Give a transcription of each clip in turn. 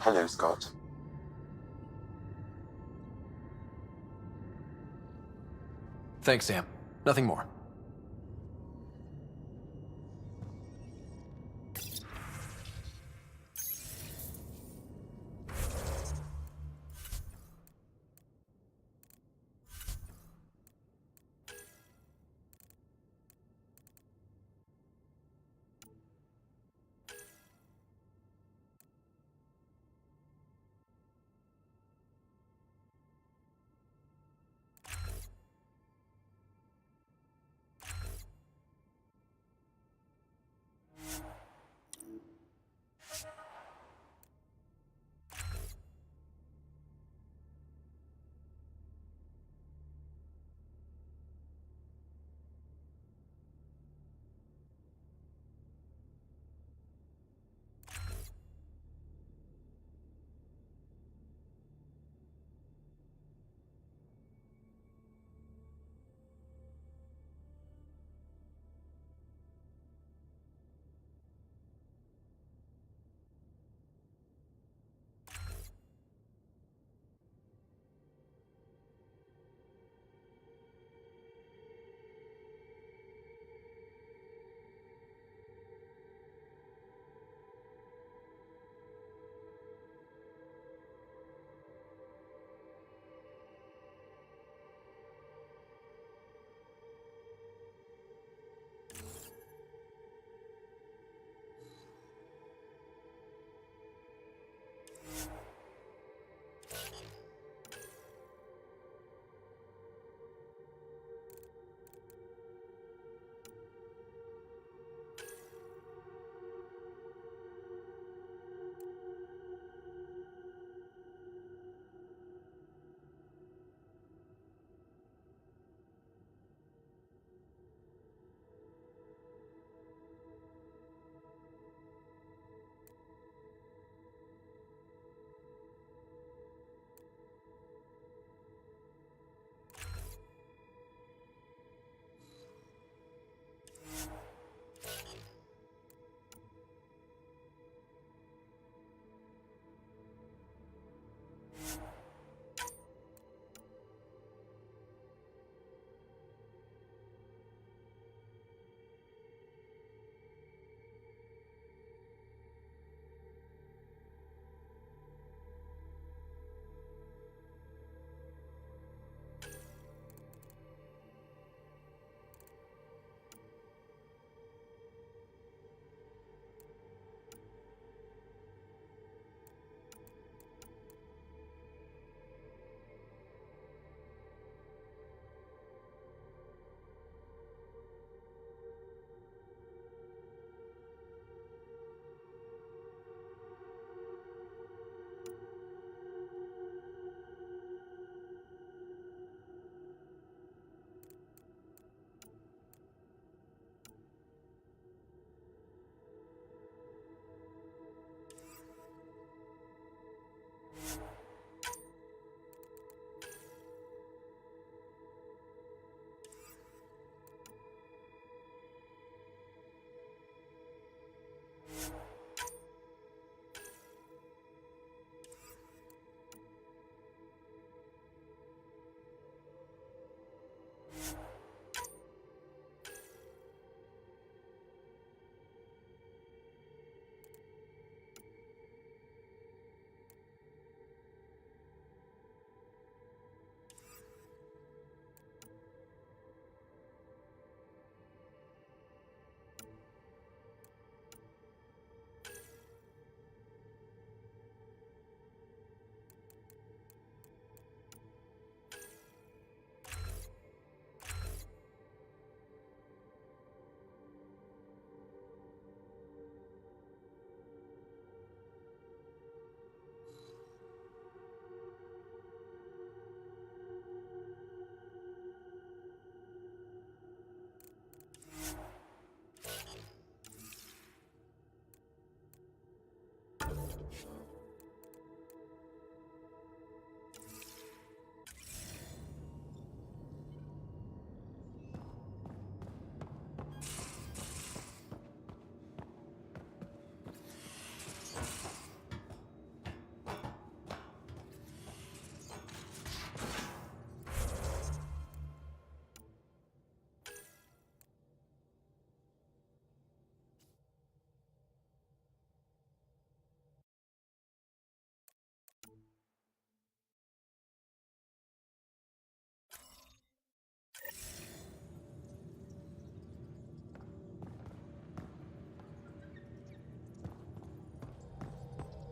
Hello, Scott. Thanks, Sam. Nothing more.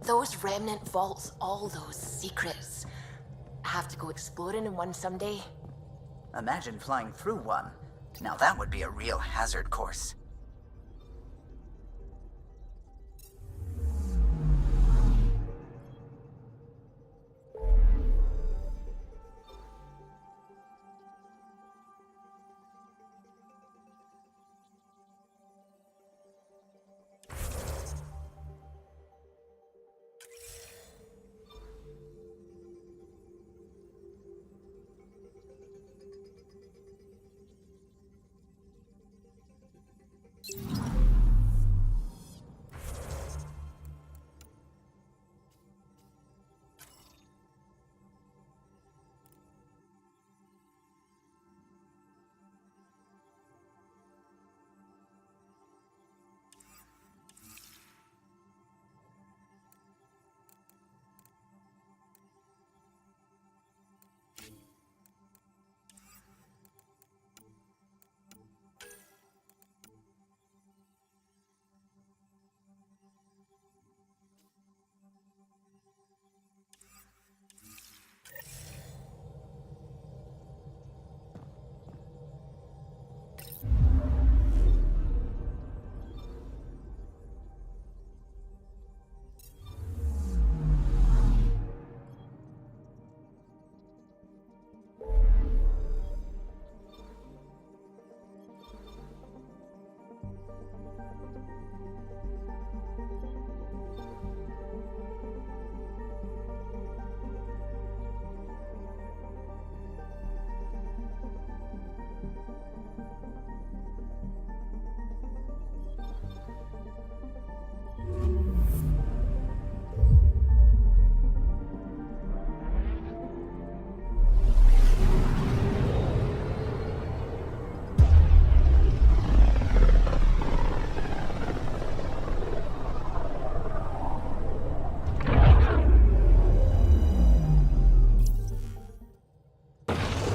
Those remnant vaults, all those secrets. Have to go exploring in one someday. Imagine flying through one. Now that would be a real hazard course.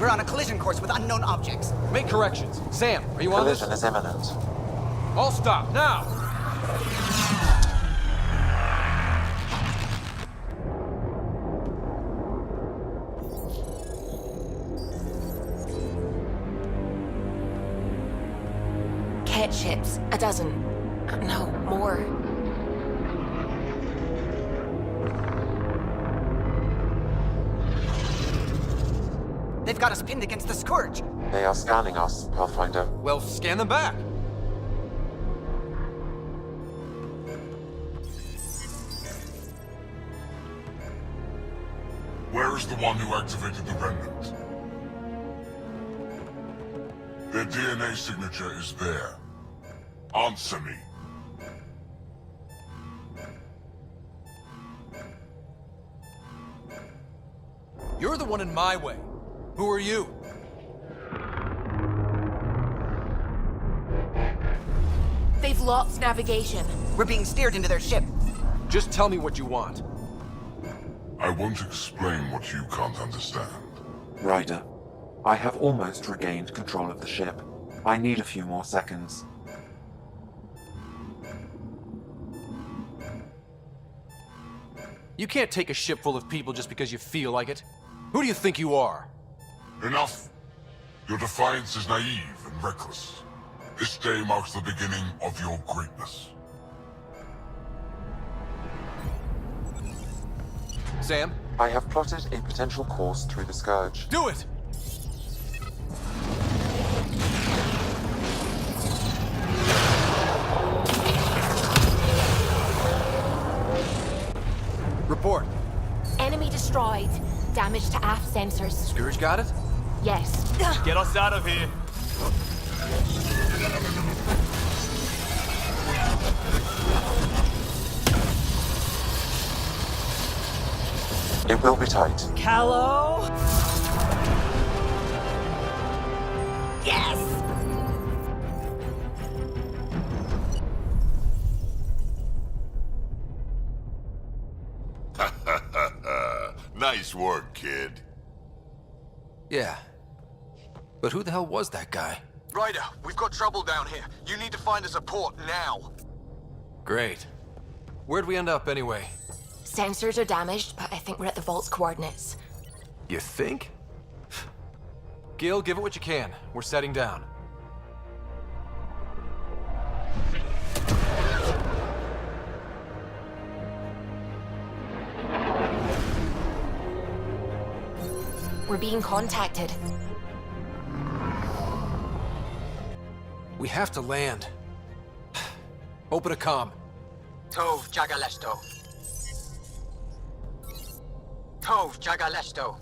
We're on a collision course with unknown objects. Make corrections. Sam, are you on this? Collision is imminent. All stop, now! Ket ships, a dozen. No, more. They've got us pinned against the Scourge. They are scanning us, Pathfinder. Well, scan them back. Where is the one who activated the remnant? Their DNA signature is there. Answer me. You're the one in my way. Who are you? They've lost navigation. We're being steered into their ship. Just tell me what you want. I won't explain what you can't understand. Ryder, I have almost regained control of the ship. I need a few more seconds. You can't take a ship full of people just because you feel like it. Who do you think you are? Enough! Your defiance is naive and reckless. This day marks the beginning of your greatness. Sam? I have plotted a potential course through the Scourge. Do it! Report. Enemy destroyed. Damage to aft sensors. Scourge got it? Yes. Get us out of here. It will be tight. Callow? Yes! Nice work, kid. Yeah. But who the hell was that guy? Ryder, we've got trouble down here. You need to find us a port now. Great. Where'd we end up anyway? Sensors are damaged, but I think we're at the vault's coordinates. You think? Gil, give it what you can. We're setting down. We're being contacted. We have to land. Open a comm. Tov Jagalesto. Tov Jagalesto.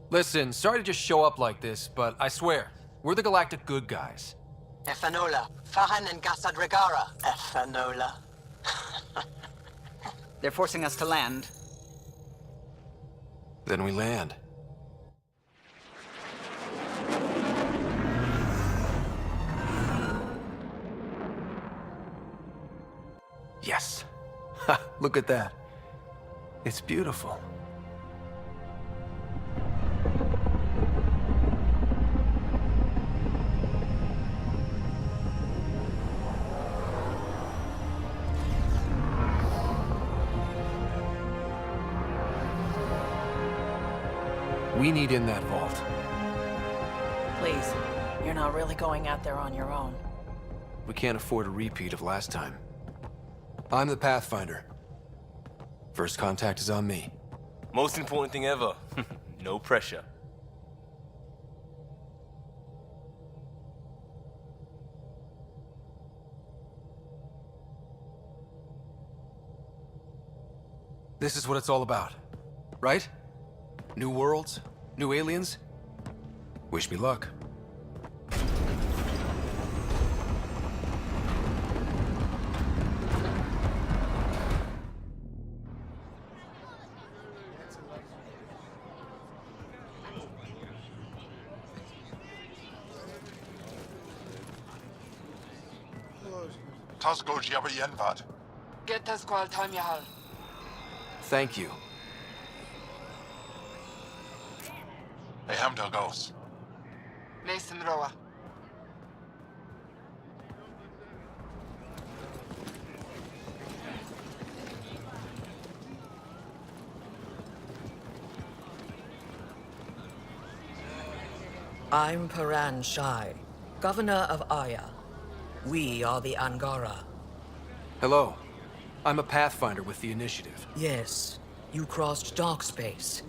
Listen, sorry to just show up like this, but I swear, we're the galactic good guys. Ethanola. Fahan and Gasadregara. Ethanola. They're forcing us to land. Then we land. Yes. Ha, look at that. It's beautiful. We need in that vault. Please, you're not really going out there on your own. We can't afford a repeat of last time. I'm the Pathfinder. First contact is on me. Most important thing ever. No pressure. This is what it's all about, right? New worlds? New aliens? Wish me luck. Tasgo Jabba Yenvad. Get this call time you have. Thank you. I am Delgos. Mason Roa. I'm Paran Shai, Governor of Aya. We are the Angara. Hello. I'm a Pathfinder with the Initiative. Yes, you crossed dark space.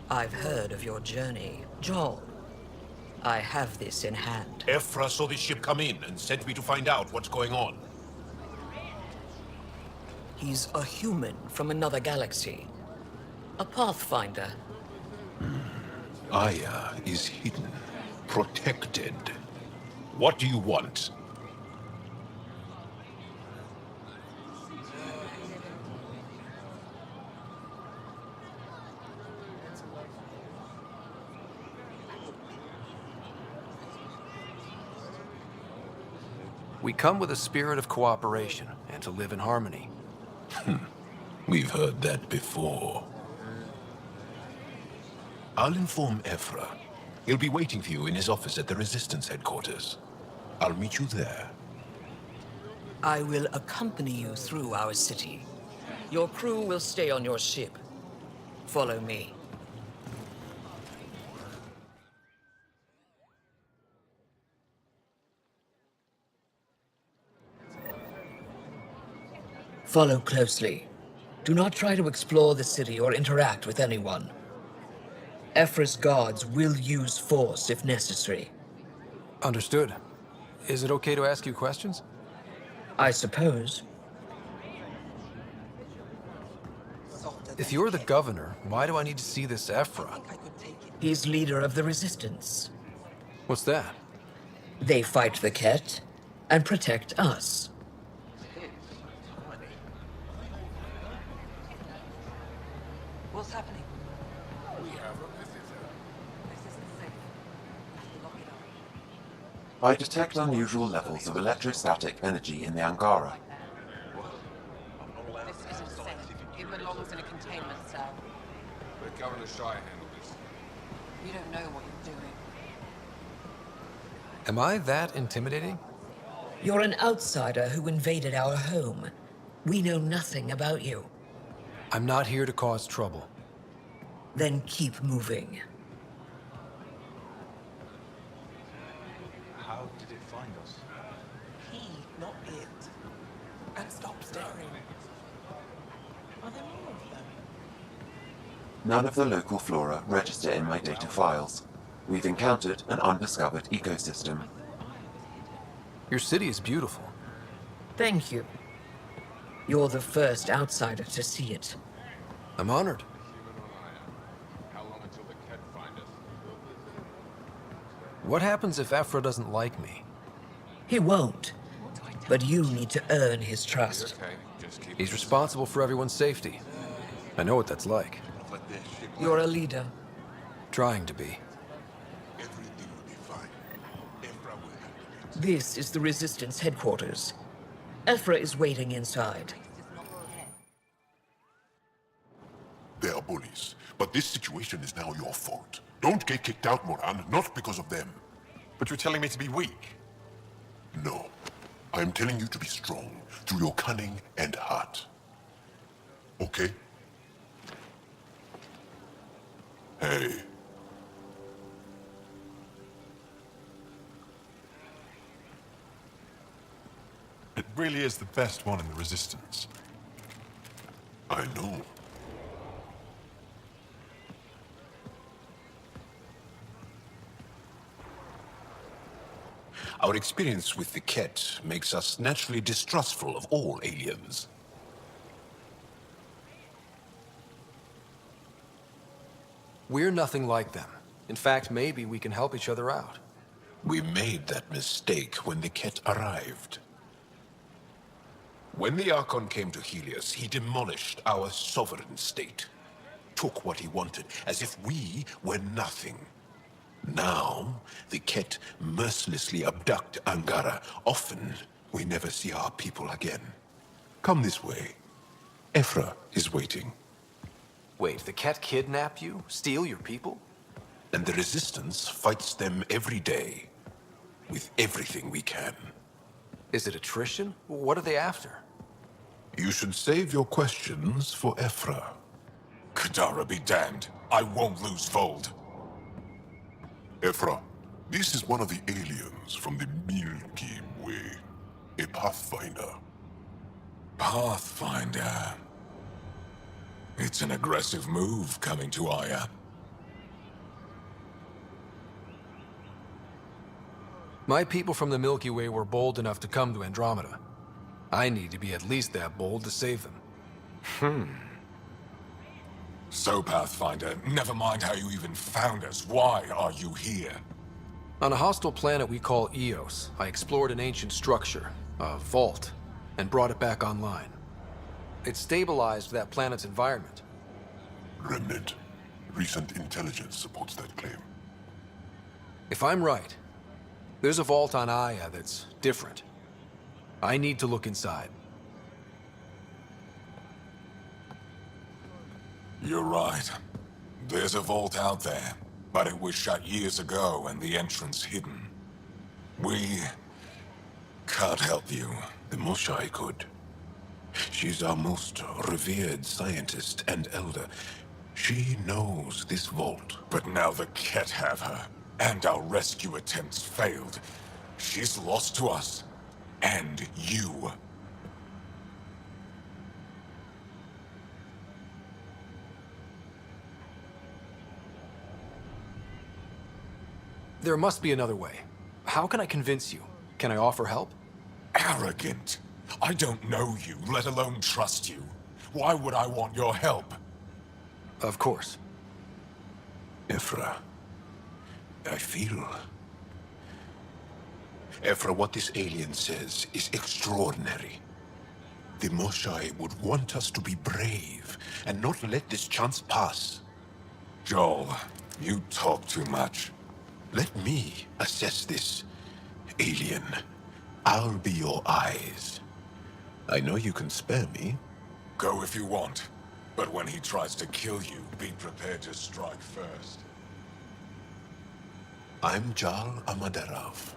I've heard of your journey, Joel. I have this in hand. Ephra saw this ship come in and sent me to find out what's going on. He's a human from another galaxy. A Pathfinder. Aya is hidden, protected. What do you want? We come with a spirit of cooperation and to live in harmony. We've heard that before. I'll inform Ephra. He'll be waiting for you in his office at the Resistance headquarters. I'll meet you there. I will accompany you through our city. Your crew will stay on your ship. Follow me. Follow closely. Do not try to explore the city or interact with anyone. Ephra's guards will use force if necessary. Understood. Is it okay to ask you questions? I suppose. If you're the governor, why do I need to see this Ephra? He's leader of the Resistance. What's that? They fight the Ket and protect us. What's happening? I detect unusual levels of electrostatic energy in the Angara. This isn't safe. It belongs in a containment cell. Let Governor Shai handle this. You don't know what you're doing. Am I that intimidating? You're an outsider who invaded our home. We know nothing about you. I'm not here to cause trouble. Then keep moving. How did it find us? He, not it. And stop staring. Are there more of them? None of the local flora register in my data files. We've encountered an undiscovered ecosystem. Your city is beautiful. Thank you. You're the first outsider to see it. I'm honored. What happens if Ephra doesn't like me? He won't. But you need to earn his trust. He's responsible for everyone's safety. I know what that's like. You're a leader. Trying to be. This is the Resistance headquarters. Ephra is waiting inside. They are bullies, but this situation is now your fault. Don't get kicked out, Moran, not because of them. But you're telling me to be weak? No. I am telling you to be strong, through your cunning and heart. Okay? Hey. It really is the best one in the Resistance. I know. Our experience with the Ket makes us naturally distrustful of all aliens. We're nothing like them. In fact, maybe we can help each other out. We made that mistake when the Ket arrived. When the Archon came to Helios, he demolished our sovereign state. Took what he wanted, as if we were nothing. Now, the Ket mercilessly abduct Angara. Often, we never see our people again. Come this way. Ephra is waiting. Wait, the Ket kidnap you? Steal your people? And the Resistance fights them every day. With everything we can. Is it attrition? What are they after? You should save your questions for Ephra. Kadara be damned. I won't lose Vold. Ephra, this is one of the aliens from the Milky Way. A Pathfinder. Pathfinder. It's an aggressive move coming to Aya. My people from the Milky Way were bold enough to come to Andromeda. I need to be at least that bold to save them. So, Pathfinder, never mind how you even found us. Why are you here? On a hostile planet we call Eos, I explored an ancient structure, a vault, and brought it back online. It stabilized that planet's environment. Remnant. Recent intelligence supports that claim. If I'm right, there's a vault on Aya that's different. I need to look inside. You're right. There's a vault out there, but it was shut years ago and the entrance hidden. We can't help you. The Moshai could. She's our most revered scientist and elder. She knows this vault. But now the Ket have her, and our rescue attempts failed. She's lost to us, and you. There must be another way. How can I convince you? Can I offer help? Arrogant. I don't know you, let alone trust you. Why would I want your help? Of course. Ephra, I feel... Ephra, what this alien says is extraordinary. The Moshai would want us to be brave and not let this chance pass. Joel, you talk too much. Let me assess this, alien. I'll be your eyes. I know you can spare me. Go if you want. But when he tries to kill you, be prepared to strike first. I'm Jal Amaderov.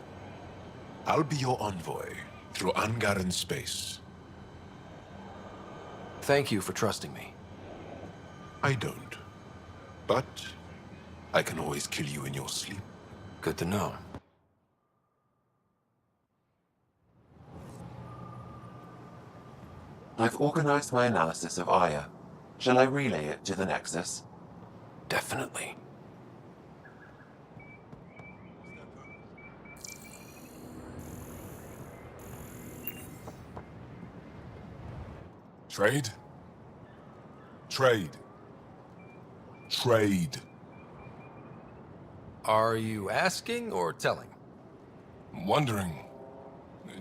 I'll be your envoy through Angaran space. Thank you for trusting me. I don't. But I can always kill you in your sleep. Good to know. I've organized my analysis of Aya. Shall I relay it to the Nexus? Definitely. Trade? Trade. Trade. Are you asking or telling? I'm wondering,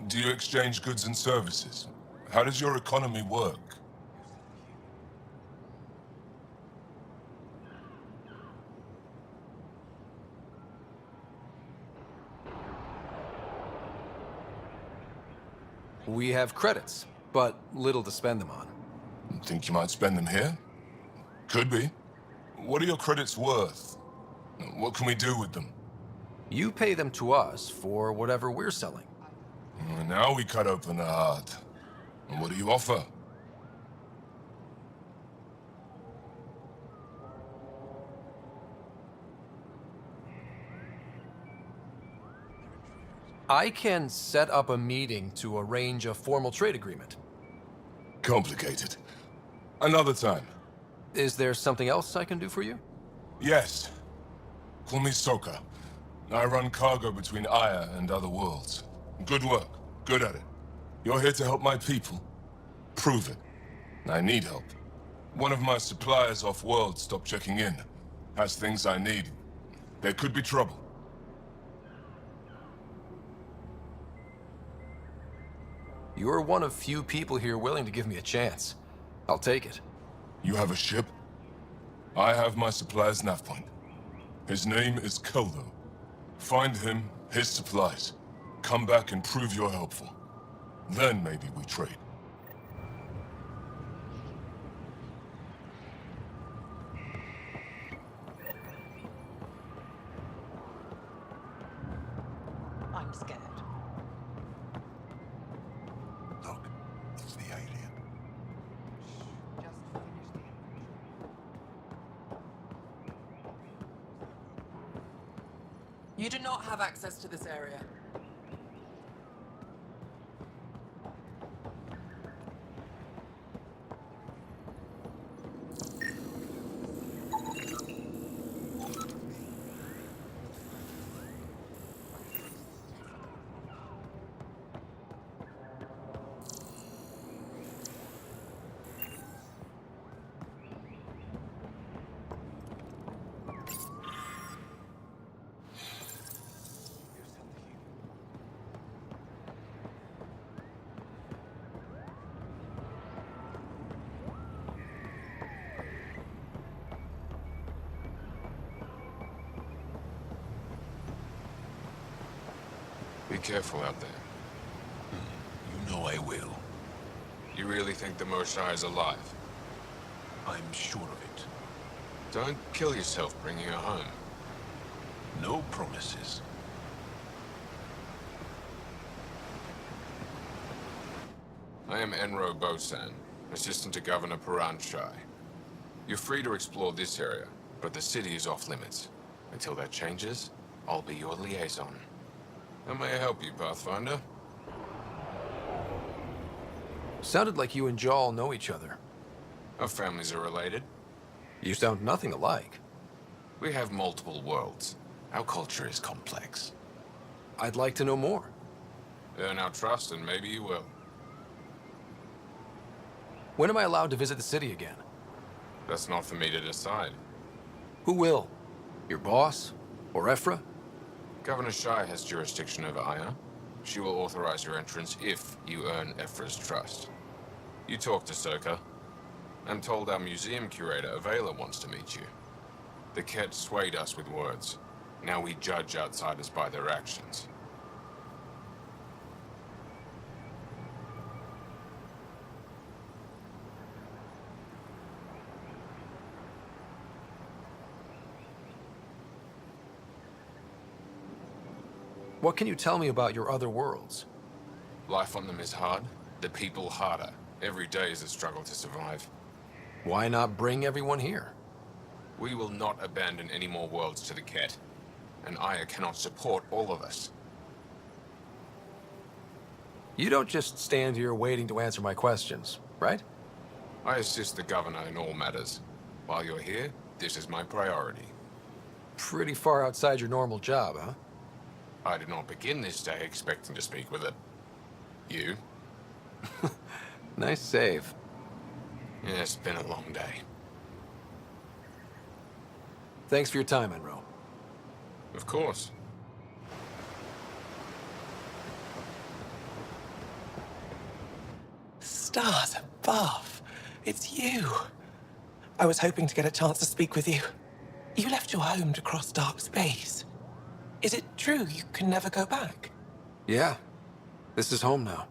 do you exchange goods and services? How does your economy work? We have credits, but little to spend them on. Think you might spend them here? Could be. What are your credits worth? What can we do with them? You pay them to us for whatever we're selling. Now we cut open the heart. And what do you offer? I can set up a meeting to arrange a formal trade agreement. Complicated. Another time. Is there something else I can do for you? Yes. Call me Soka. I run cargo between Aya and other worlds. Good work. Good at it. You're here to help my people. Prove it. I need help. One of my suppliers off-world stopped checking in. Has things I need. There could be trouble. You're one of few people here willing to give me a chance. I'll take it. You have a ship? I have my supplier's nav point. His name is Keldo. Find him, his supplies. Come back and prove you're helpful. Then maybe we trade. I'm scared. Look, it's the alien. You do not have access to this area. Be careful out there. You know I will. You really think the Moshae is alive? I'm sure of it. Don't kill yourself bringing her home. No promises. I am Enro Bosan, assistant to Governor Paran Shai. You're free to explore this area, but the city is off limits. Until that changes, I'll be your liaison. How may I help you, Pathfinder? Sounded like you and Jal know each other. Our families are related. You sound nothing alike. We have multiple worlds. Our culture is complex. I'd like to know more. Earn our trust and maybe you will. When am I allowed to visit the city again? That's not for me to decide. Who will? Your boss? Or Ephra? Governor Shai has jurisdiction over Aya. She will authorize your entrance if you earn Ephra's trust. You talk to Soka. I'm told our museum curator, Avela, wants to meet you. The Ket swayed us with words. Now we judge outsiders by their actions. What can you tell me about your other worlds? Life on them is hard, the people harder. Every day is a struggle to survive. Why not bring everyone here? We will not abandon any more worlds to the Ket, and Aya cannot support all of us. You don't just stand here waiting to answer my questions, right? I assist the governor in all matters. While you're here, this is my priority. Pretty far outside your normal job, huh? I did not begin this day expecting to speak with it. You? Nice save. Yeah, it's been a long day. Thanks for your time, Enro. Of course. Stars above. It's you. I was hoping to get a chance to speak with you. You left your home to cross dark space. Is it true you can never go back? Yeah. This is home now.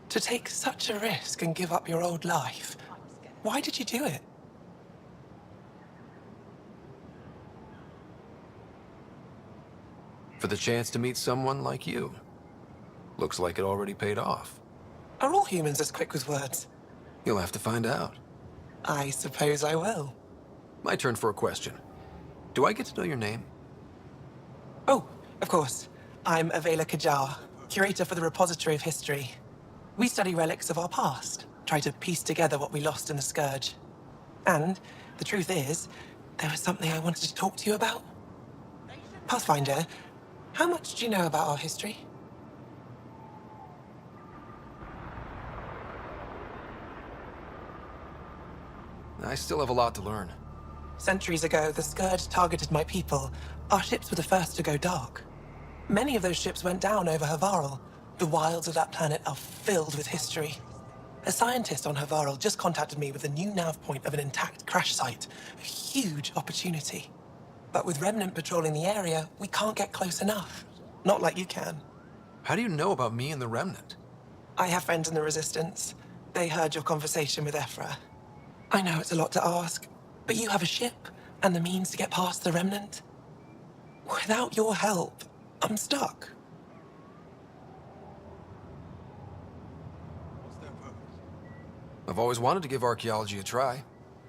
To take such a risk and give up your old life, why did you do it? For the chance to meet someone like you. Looks like it already paid off. Are all humans as quick with words? You'll have to find out. I suppose I will. My turn for a question. Do I get to know your name? Oh, of course. I'm Avela Kajar, curator for the Repository of History. We study relics of our past, try to piece together what we lost in the Scourge. And the truth is, there was something I wanted to talk to you about. Pathfinder, how much do you know about our history? I still have a lot to learn. Centuries ago, the Scourge targeted my people. Our ships were the first to go dark. Many of those ships went down over Havarl. The wilds of that planet are filled with history. A scientist on Havarl just contacted me with a new nav point of an intact crash site. A huge opportunity. But with Remnant patrolling the area, we can't get close enough. Not like you can. How do you know about me and the Remnant? I have friends in the Resistance. They heard your conversation with Ephra. I know it's a lot to ask, but you have a ship and the means to get past the Remnant. Without your help, I'm stuck. I've always wanted to give archaeology a try.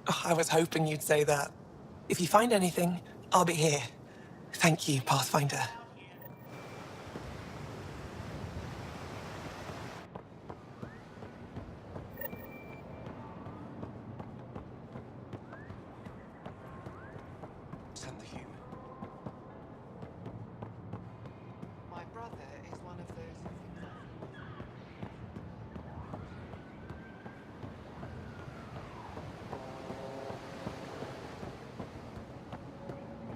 Oh, I was hoping you'd say that. If you find anything, I'll be here. Thank you, Pathfinder. My brother is one of those who thinks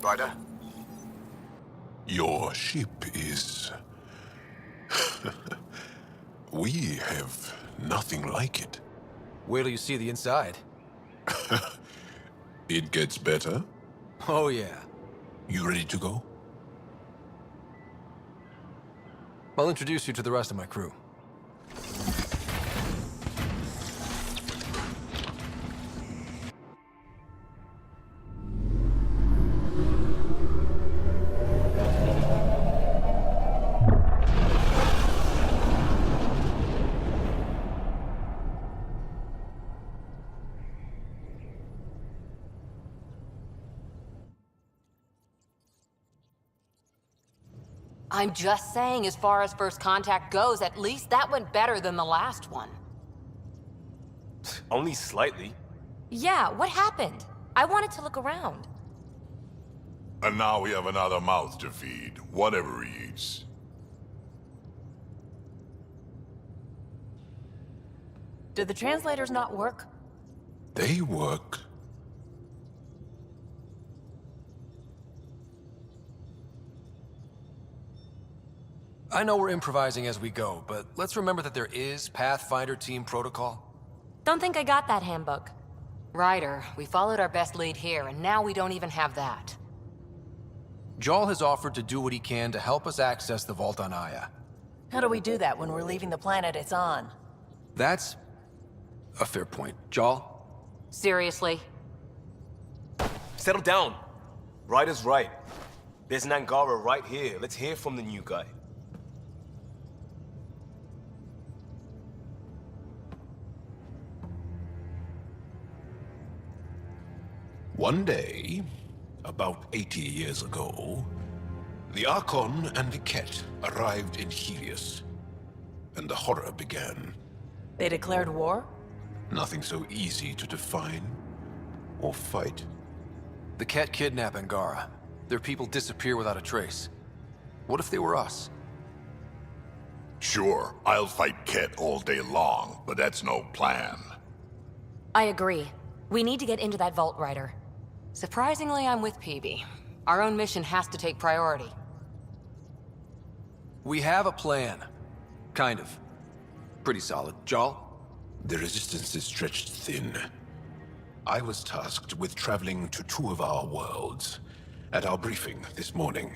Ryder? Your ship is... We have nothing like it. Wait till you see the inside. It gets better. Oh, yeah. You ready to go? I'll introduce you to the rest of my crew. I'm just saying, as far as first contact goes, at least that went better than the last one. Only slightly. Yeah, what happened? I wanted to look around. And now we have another mouth to feed, whatever he eats. Did the translators not work? They work. I know we're improvising as we go, but let's remember that there is Pathfinder team protocol. Don't think I got that handbook. Ryder, we followed our best lead here, and now we don't even have that. Jaal has offered to do what he can to help us access the vault on Aya. How do we do that when we're leaving the planet it's on? That's a fair point. Jaal? Seriously? Settle down. Ryder's right. There's an Angara right here. Let's hear from the new guy. One day, about 80 years ago, the Archon and the Ket arrived in Helios, and the horror began. They declared war? Nothing so easy to define or fight. The Ket kidnap Angara. Their people disappear without a trace. What if they were us? Sure, I'll fight Ket all day long, but that's no plan. I agree. We need to get into that vault, Ryder. Surprisingly, I'm with PB. Our own mission has to take priority. We have a plan. Kind of. Pretty solid. Jal? The resistance is stretched thin. I was tasked with traveling to two of our worlds at our briefing this morning.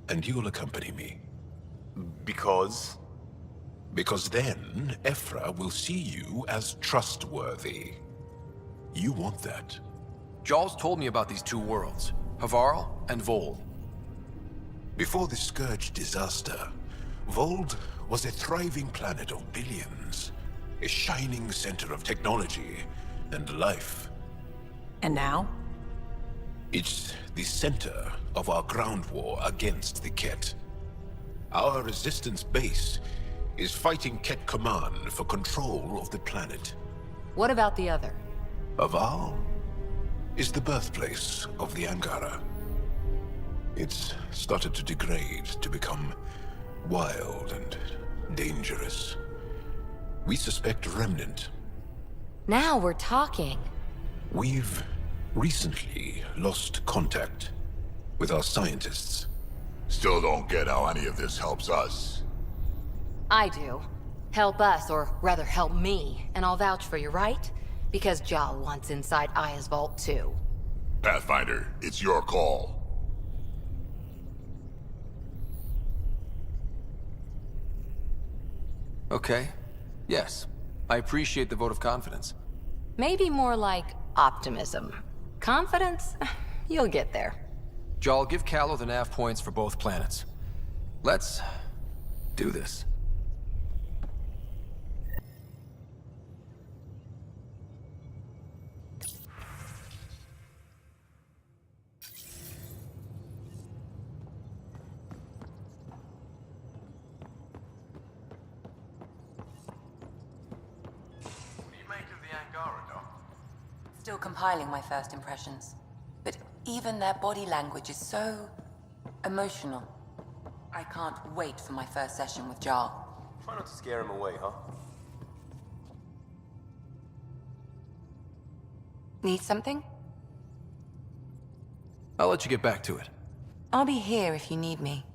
And you'll accompany me. Because? Because then, Ephra will see you as trustworthy. You want that. Jal's told me about these two worlds, Havarl and Vold. Before the Scourge disaster, Vold was a thriving planet of billions, a shining center of technology and life. And now? It's the center of our ground war against the Ket. Our resistance base is fighting Ket Command for control of the planet. What about the other? Havarl is the birthplace of the Angara. It's started to degrade, to become wild and dangerous. We suspect Remnant. Now we're talking. We've recently lost contact with our scientists. Still don't get how any of this helps us. I do. Help us, or rather help me, and I'll vouch for you, right? Because Jal wants inside Aya's vault too. Pathfinder, it's your call. Okay. Yes. I appreciate the vote of confidence. Maybe more like optimism. Confidence? You'll get there. Jal, give Callow the nav points for both planets. Let's do this. Still compiling my first impressions. But even their body language is so emotional. I can't wait for my first session with Jar. Try not to scare him away, huh? Need something? I'll let you get back to it. I'll be here if you need me.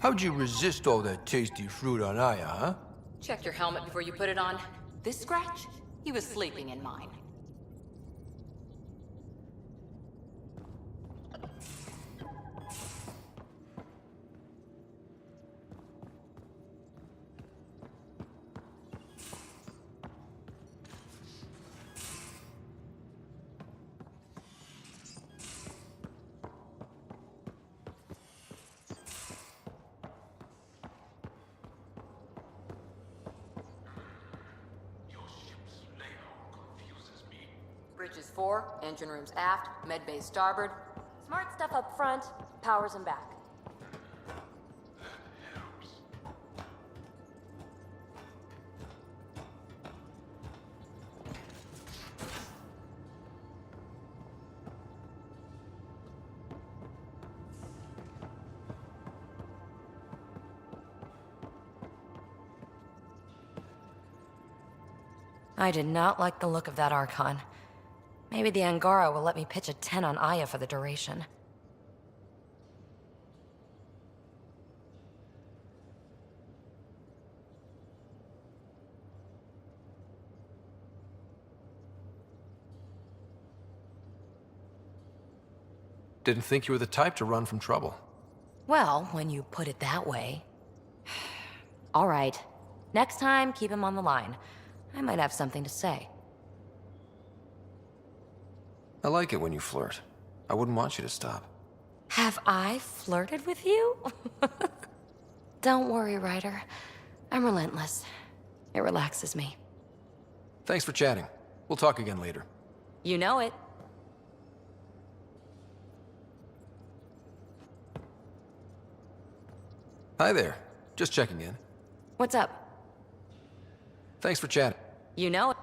How'd you resist all that tasty fruit on Aya, huh? Check your helmet before you put it on. This scratch? He was sleeping in mine. Bridges 4, engine rooms aft, med bay starboard. Smart stuff up front, powers them back. I did not like the look of that Archon. Maybe the Angara will let me pitch a 10 on Aya for the duration. Didn't think you were the type to run from trouble. Well, when you put it that way. All right. Next time, keep him on the line. I might have something to say. I like it when you flirt. I wouldn't want you to stop. Have I flirted with you? Don't worry, Ryder. I'm relentless. It relaxes me. Thanks for chatting. We'll talk again later. You know it. Hi there. Just checking in. What's up? Thanks for chatting. You know it.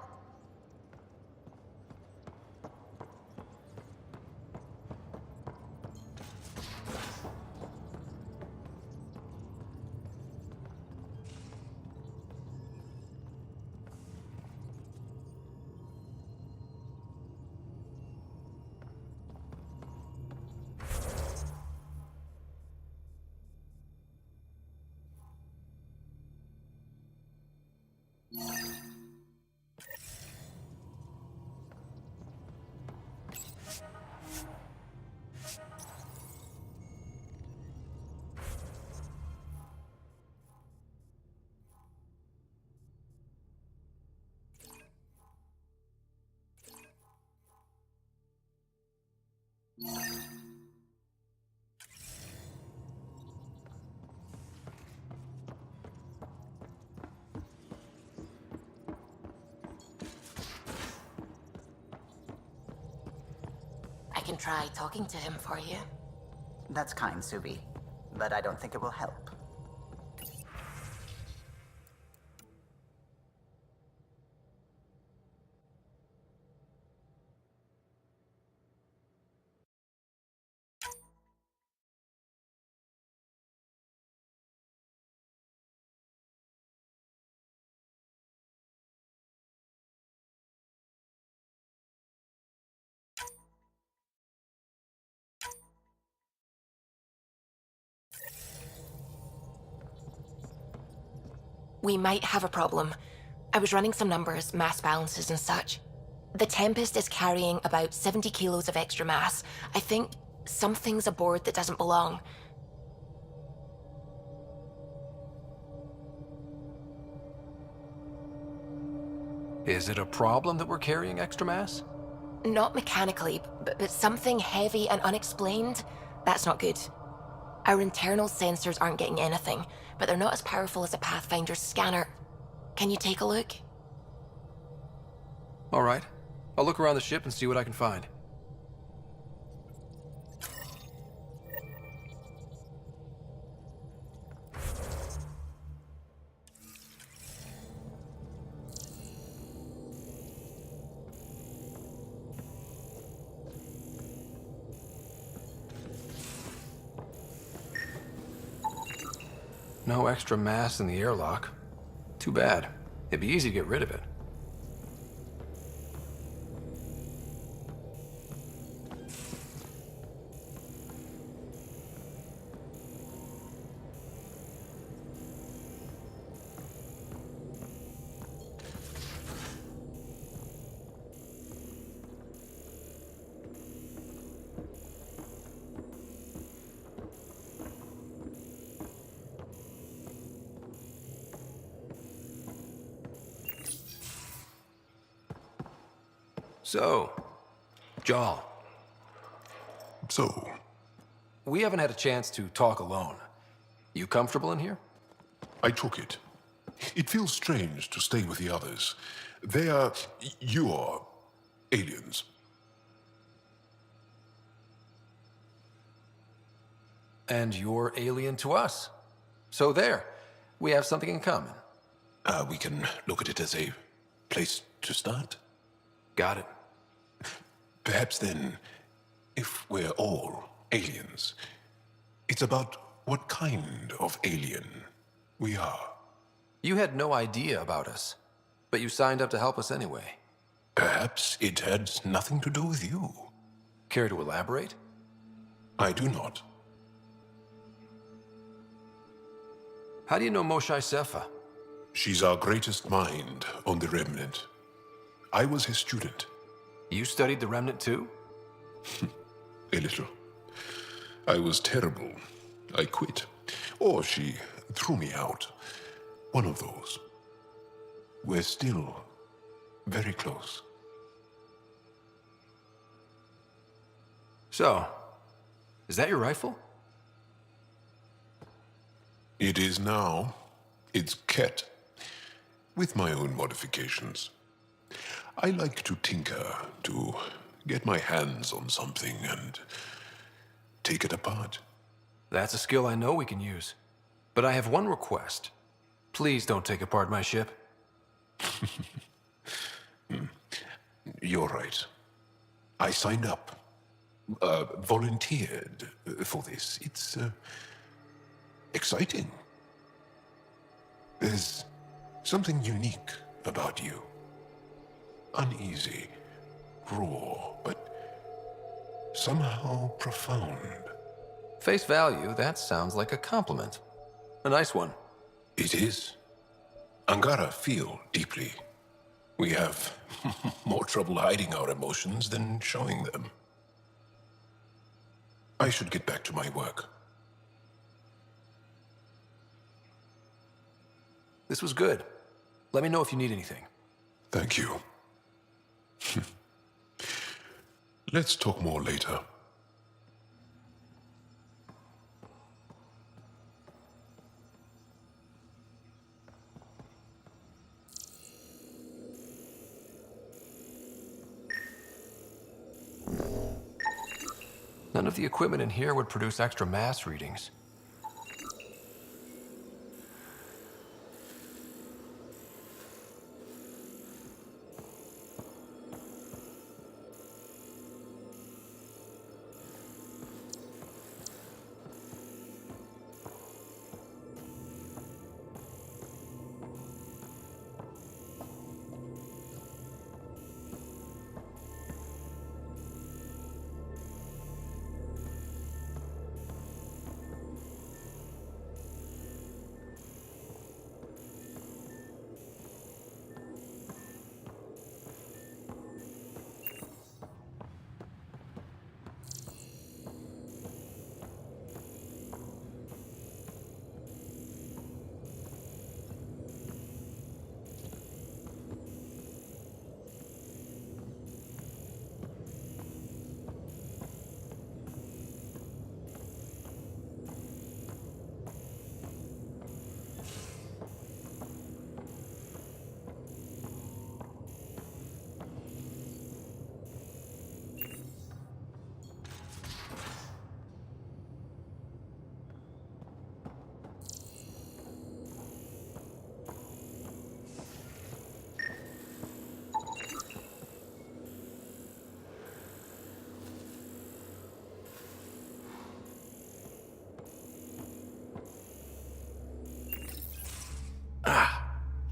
I can try talking to him for you. That's kind, Subi, but I don't think it will help. We might have a problem. I was running some numbers, mass balances and such. The Tempest is carrying about 70 kilos of extra mass. I think something's aboard that doesn't belong. Is it a problem that we're carrying extra mass? Not mechanically, but something heavy and unexplained. That's not good. Our internal sensors aren't getting anything, but they're not as powerful as a Pathfinder's scanner. Can you take a look? All right. I'll look around the ship and see what I can find. No extra mass in the airlock. Too bad. It'd be easy to get rid of it. So, Jal. So? We haven't had a chance to talk alone. You comfortable in here? I took it. It feels strange to stay with the others. They are... you're... aliens. And you're alien to us. So there. We have something in common. We can look at it as a place to start. Got it. Perhaps then, if we're all aliens, it's about what kind of alien we are. You had no idea about us. But you signed up to help us anyway. Perhaps it had nothing to do with you. Care to elaborate? I do not. How do you know Moshae Sefa? She's our greatest mind on the Remnant. I was his student. You studied the Remnant too? A little. I was terrible. I quit. Or she threw me out. One of those. We're still very close. So, is that your rifle? It is now. It's Ket. With my own modifications. I like to tinker, to get my hands on something and take it apart. That's a skill I know we can use. But I have one request. Please don't take apart my ship. You're right. I signed up. Volunteered for this. It's exciting. There's something unique about you. Uneasy, raw, but somehow profound. Face value, that sounds like a compliment. A nice one. It is. Angara feel deeply. We have more trouble hiding our emotions than showing them. I should get back to my work. This was good. Let me know if you need anything. Thank you. Let's talk more later. None of the equipment in here would produce extra mass readings.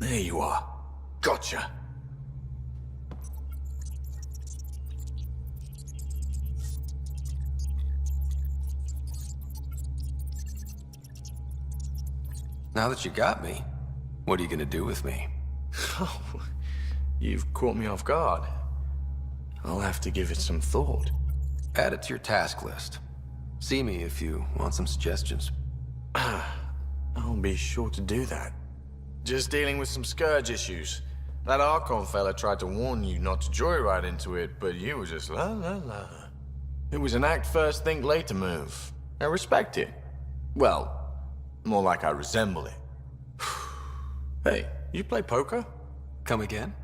There you are. Gotcha. Now that you got me, what are you gonna do with me? Oh, you've caught me off guard. I'll have to give it some thought. Add it to your task list. See me if you want some suggestions. I'll be sure to do that. Just dealing with some scourge issues. That Archon fella tried to warn you not to joyride into it, but you were just la la la. It was an act first, think later move. I respect it. Well, more like I resemble it. Hey, you play poker? Come again?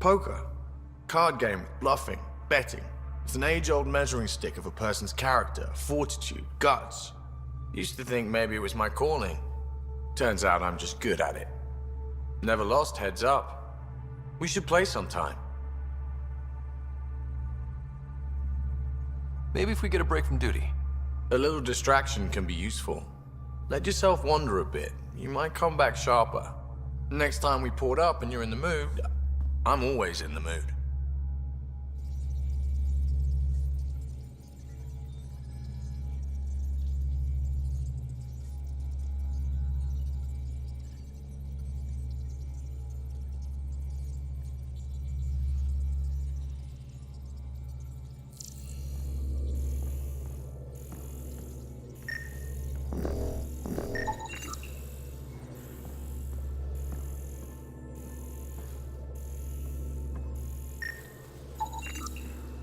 Poker. Card game with bluffing, betting. It's an age-old measuring stick of a person's character, fortitude, guts. Used to think maybe it was my calling. Turns out I'm just good at it. Never lost, heads up. We should play sometime. Maybe if we get a break from duty. A little distraction can be useful. Let yourself wander a bit. You might come back sharper. Next time we port up and you're in the mood, I'm always in the mood.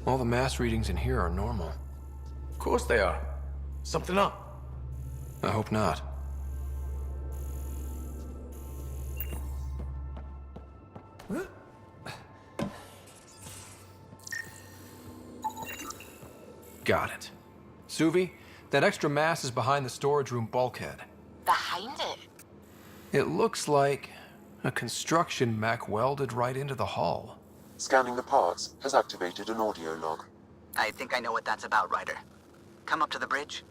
All the mass readings in here are normal. Of course they are. Something up? I hope not. Got it. Suvi, that extra mass is behind the storage room bulkhead. Behind it? It looks like a construction mech welded right into the hull. Scanning the parts has activated an audio log. I think I know what that's about, Ryder. Come up to the bridge.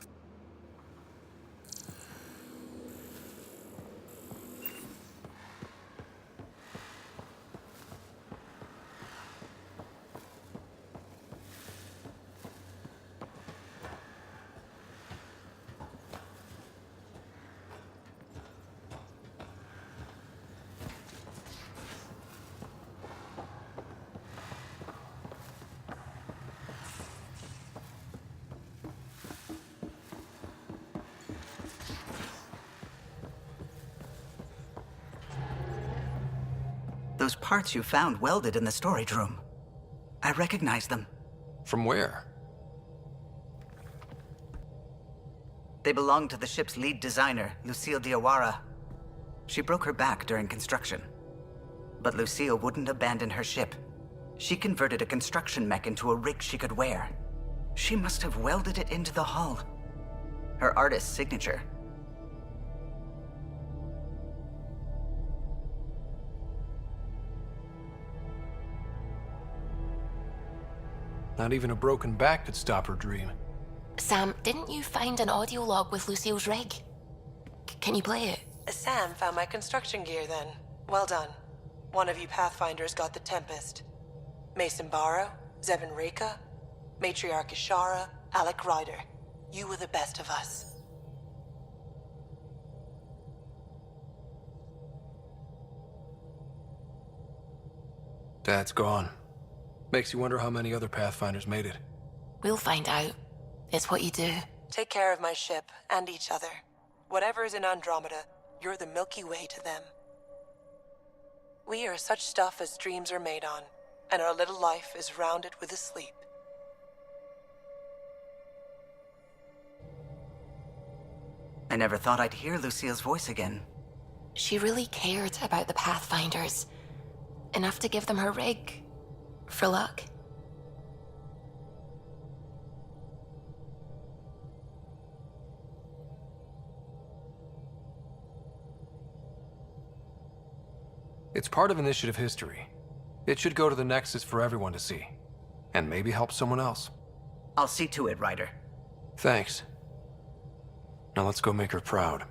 Those parts you found welded in the storage room. I recognize them. From where? They belong to the ship's lead designer, Lucille Diawara. She broke her back during construction. But Lucille wouldn't abandon her ship. She converted a construction mech into a rig she could wear. She must have welded it into the hull. Her artist's signature. Not even a broken back could stop her dream. Sam, didn't you find an audio log with Lucille's rig? Can you play it? Sam found my construction gear then. Well done. One of you Pathfinders got the Tempest. Mason Barrow, Zevin Reka, Matriarch Ishara, Alec Ryder. You were the best of us. Dad's gone. Makes you wonder how many other Pathfinders made it. We'll find out. It's what you do. Take care of my ship and each other. Whatever is in Andromeda, you're the Milky Way to them. We are such stuff as dreams are made on, and our little life is rounded with a sleep. I never thought I'd hear Lucille's voice again. She really cared about the Pathfinders. Enough to give them her rig. For luck. It's part of initiative history. It should go to the Nexus for everyone to see. And maybe help someone else. I'll see to it, Ryder. Thanks. Now let's go make her proud.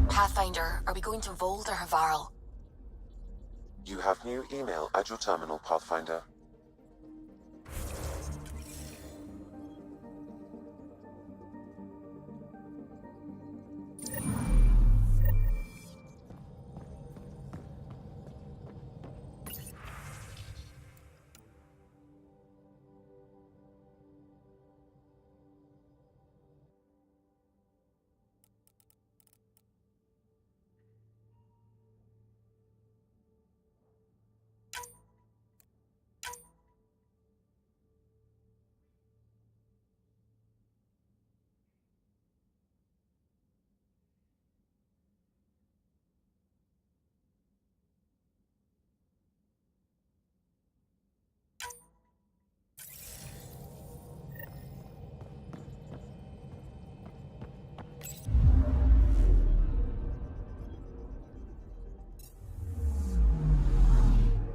Pathfinder, are we going to Vold or Havarl? You have new email at your terminal, Pathfinder.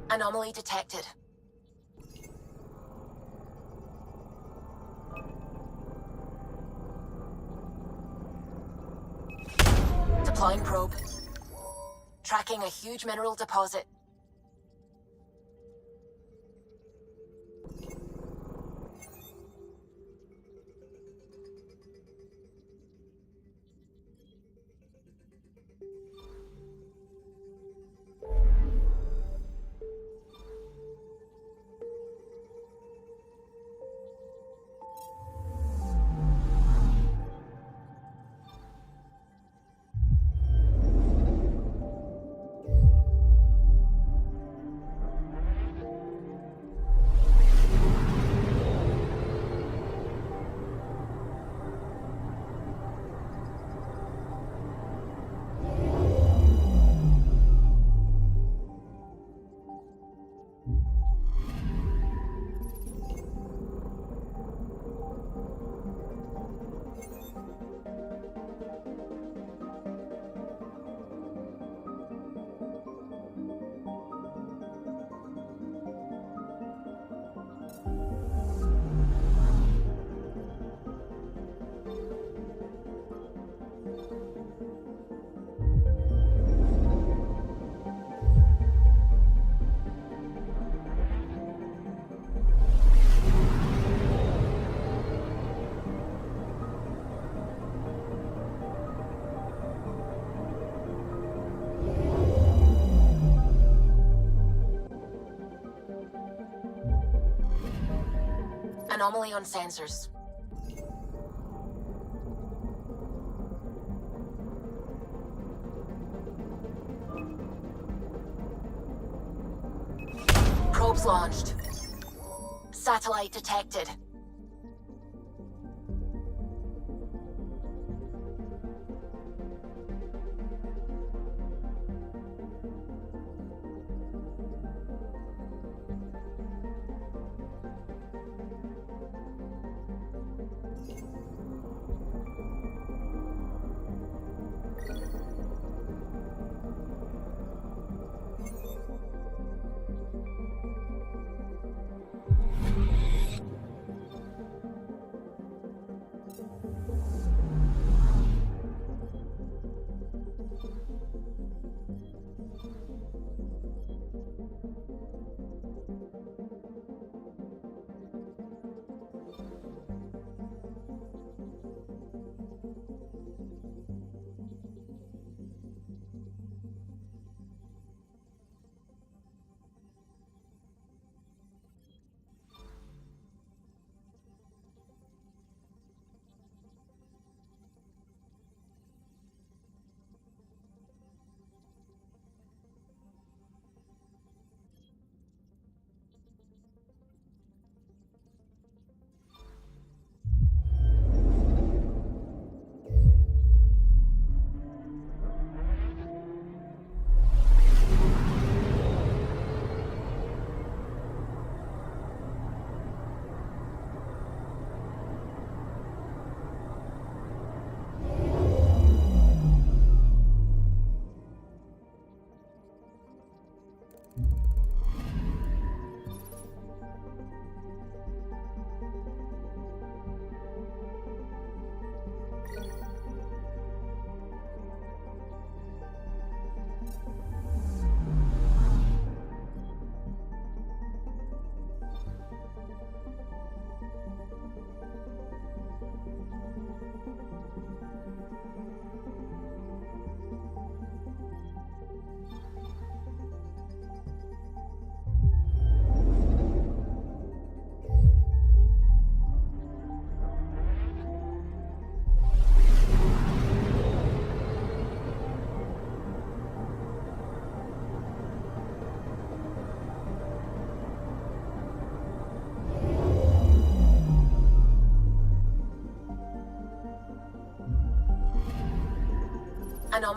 Anomaly detected. Deploying probe. Tracking a huge mineral deposit. Anomaly on sensors. Probes launched. Satellite detected.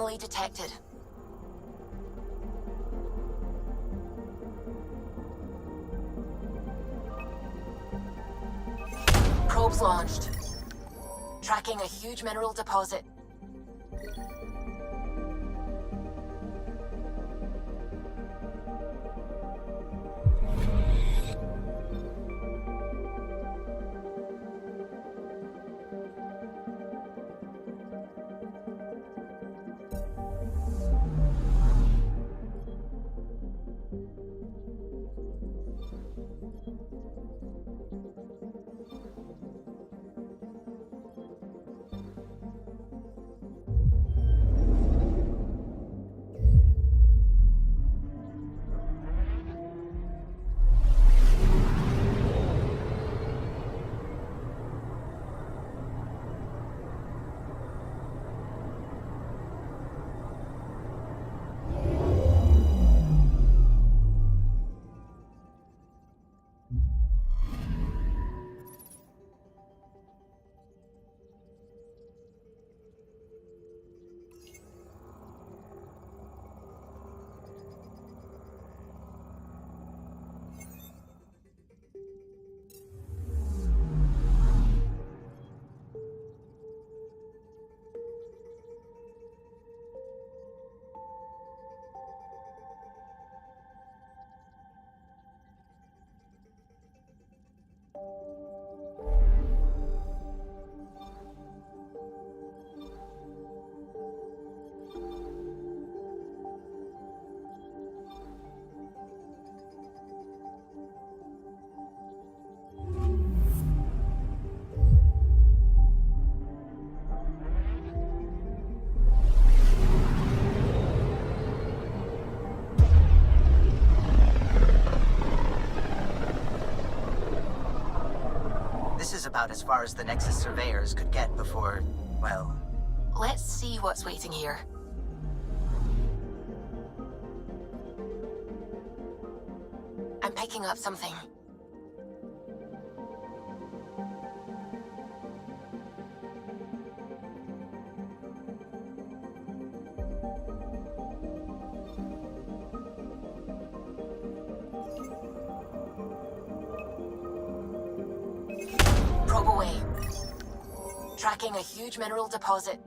Anomaly detected. Probes launched. Tracking a huge mineral deposit. This is about as far as the Nexus surveyors could get before, well... Let's see what's waiting here. I'm picking up something. Probe away. Tracking a huge mineral deposit.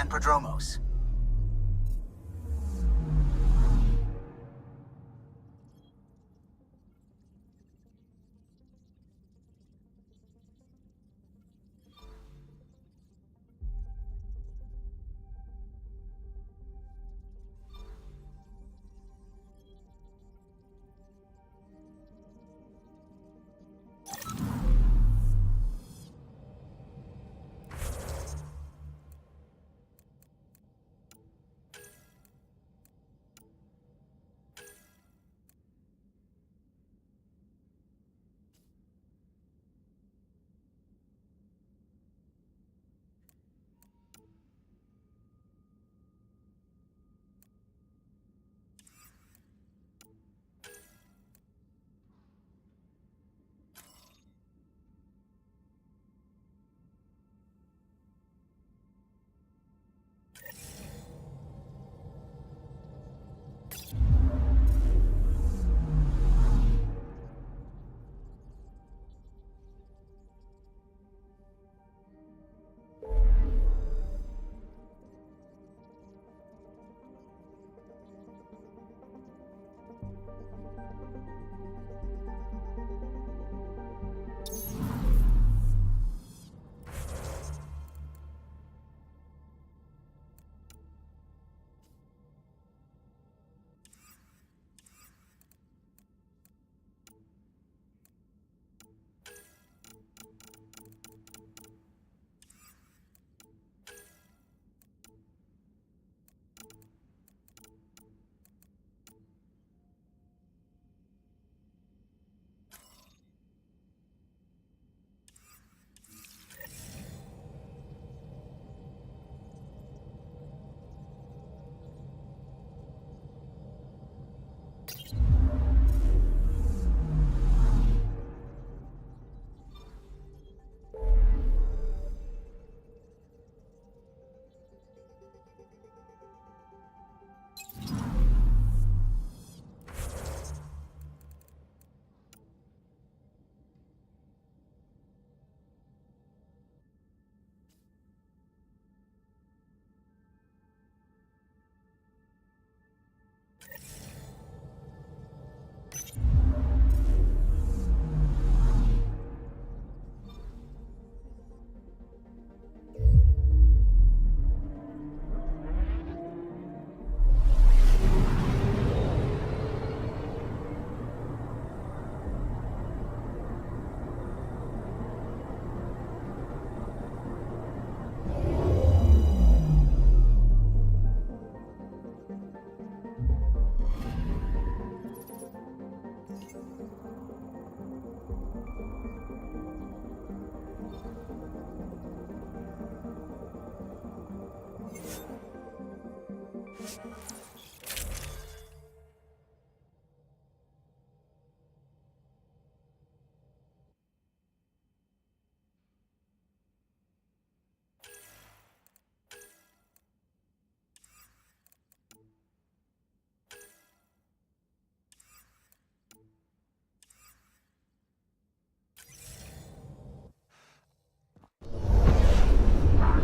and prodromos.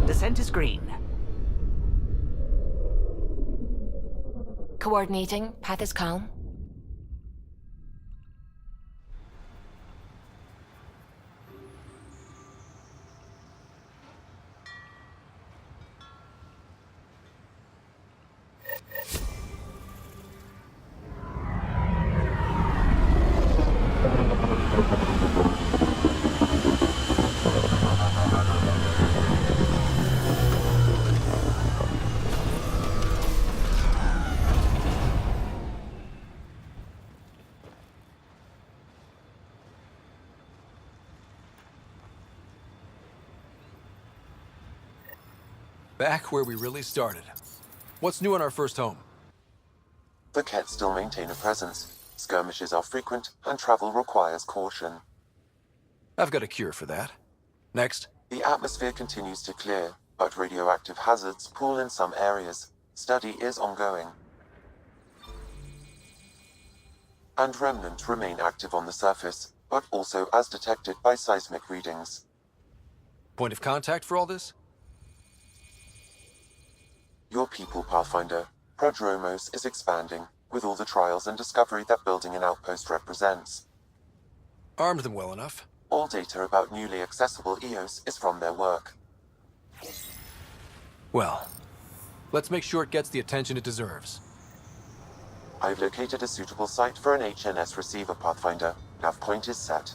Descent is green. Coordinating. Path is calm. Back where we really started. What's new on our first home? The Kett still maintain a presence. Skirmishes are frequent, and travel requires caution. I've got a cure for that. Next. The atmosphere continues to clear, but radioactive hazards pool in some areas. Study is ongoing. And remnants remain active on the surface, but also as detected by seismic readings. Point of contact for all this? Your people, Pathfinder, Prodromos, is expanding, with all the trials and discovery that building an outpost represents. Armed them well enough. All data about newly accessible EOS is from their work. Well, let's make sure it gets the attention it deserves. I've located a suitable site for an HNS receiver, Pathfinder. Nav point is set.